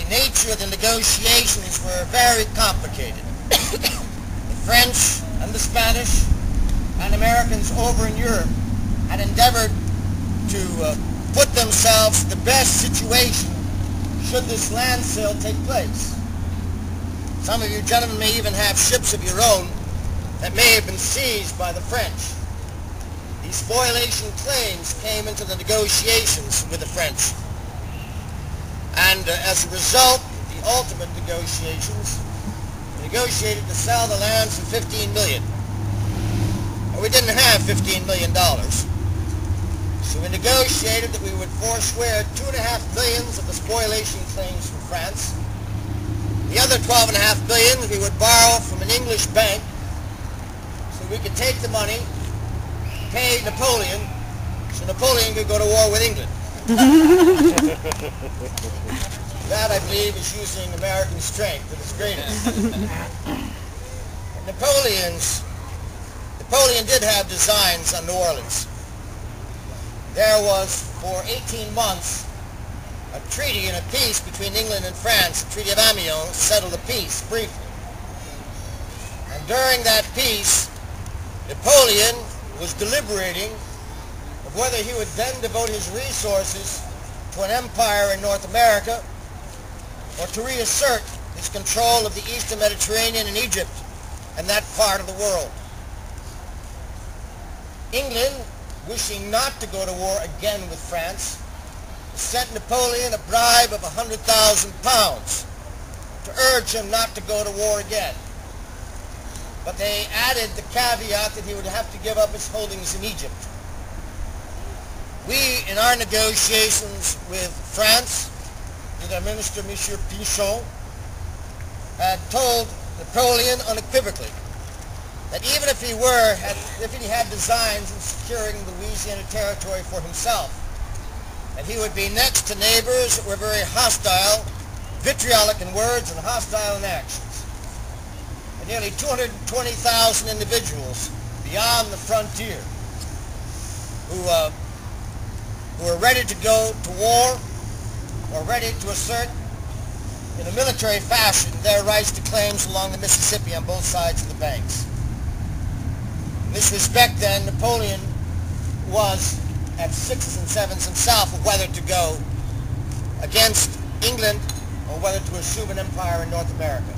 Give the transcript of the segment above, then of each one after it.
nature of the negotiations were very complicated. The French and the Spanish and Americans over in Europe had endeavored to put themselves in the best situation should this land sale take place. Some of you gentlemen may even have ships of your own that may have been seized by the French. These spoliation claims came into the negotiations with the French. And as a result, the ultimate negotiations negotiated to sell the lands for $15 million. But we didn't have $15 million. So we negotiated that we would forswear $2.5 billion of the spoliation claims from France. The other $12.5 billion we would borrow from an English bank so we could take the money, pay Napoleon, so Napoleon could go to war with England. That, I believe, is using American strength at its greatest. Napoleon did have designs on New Orleans. There was, for 18 months, a treaty and a peace between England and France. The Treaty of Amiens settled the peace, briefly. And during that peace, Napoleon was deliberating of whether he would then devote his resources to an empire in North America or to reassert his control of the eastern Mediterranean and Egypt and that part of the world. England, wishing not to go to war again with France, sent Napoleon a bribe of £100,000 to urge him not to go to war again. But they added the caveat that he would have to give up his holdings in Egypt. We, in our negotiations with France, with our minister, Monsieur Pinchot, had told Napoleon unequivocally that even if he had designs in securing Louisiana territory for himself, that he would be next to neighbors that were very hostile, vitriolic in words and hostile in actions. And nearly 220,000 individuals beyond the frontier who were ready to go to war or ready to assert in a military fashion their rights to claims along the Mississippi on both sides of the banks. In this respect, then, Napoleon was at sixes and sevens himself of whether to go against England or whether to assume an empire in North America.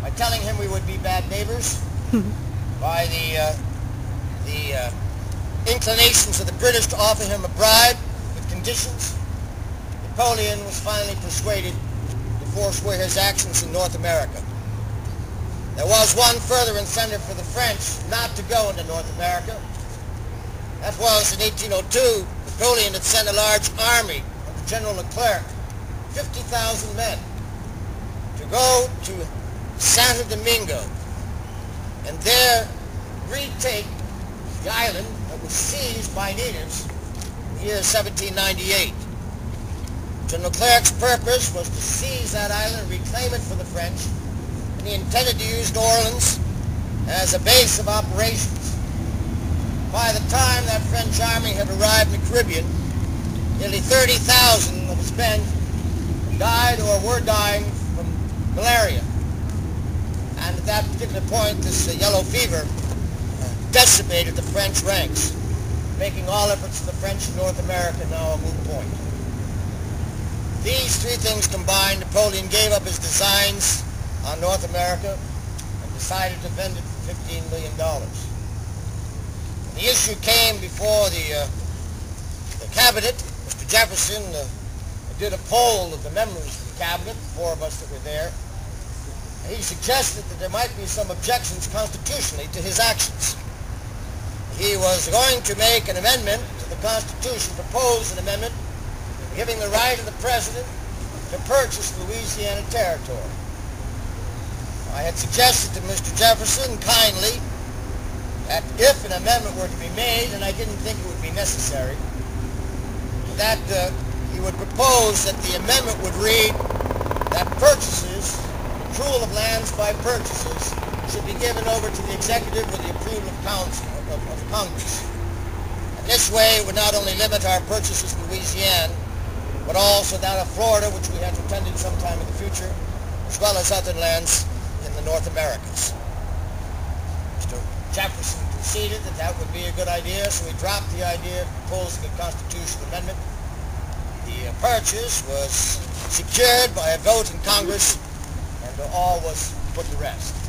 By telling him we would be bad neighbors, by the inclinations of the British to offer him a bribe with conditions, Napoleon was finally persuaded to forswear his actions in North America. There was one further incentive for the French not to go into North America. That was in 1802, Napoleon had sent a large army under General Leclerc, 50,000 men, to go to Santo Domingo and there retake the island that was seized by natives in the year 1798. General Leclerc's purpose was to seize that island and reclaim it for the French, and he intended to use New Orleans as a base of operations. By the time that French army had arrived in the Caribbean, nearly 30,000 of its men died or were dying from malaria. And at that particular point, this yellow fever decimated the French ranks, making all efforts of the French in North America now a moot point. These three things combined, Napoleon gave up his designs on North America and decided to vend it for $15 million. The issue came before the cabinet. Mr. Jefferson did a poll of the members of the cabinet, the four of us that were there, and he suggested that there might be some objections constitutionally to his actions. He was going to make an amendment to the Constitution, propose an amendment giving the right of the President to purchase Louisiana territory. I had suggested to Mr. Jefferson kindly that if an amendment were to be made, and I didn't think it would be necessary, that he would propose that the amendment would read that purchases, approval of lands by purchases, should be given over to the executive with the approval of Congress. And this way it would not only limit our purchases in Louisiana, but also that of Florida, which we had intended sometime in the future, as well as other lands in the North Americas. Mr. Jefferson conceded that that would be a good idea, so he dropped the idea of proposing a constitutional amendment. The purchase was secured by a vote in Congress, and all was put to rest.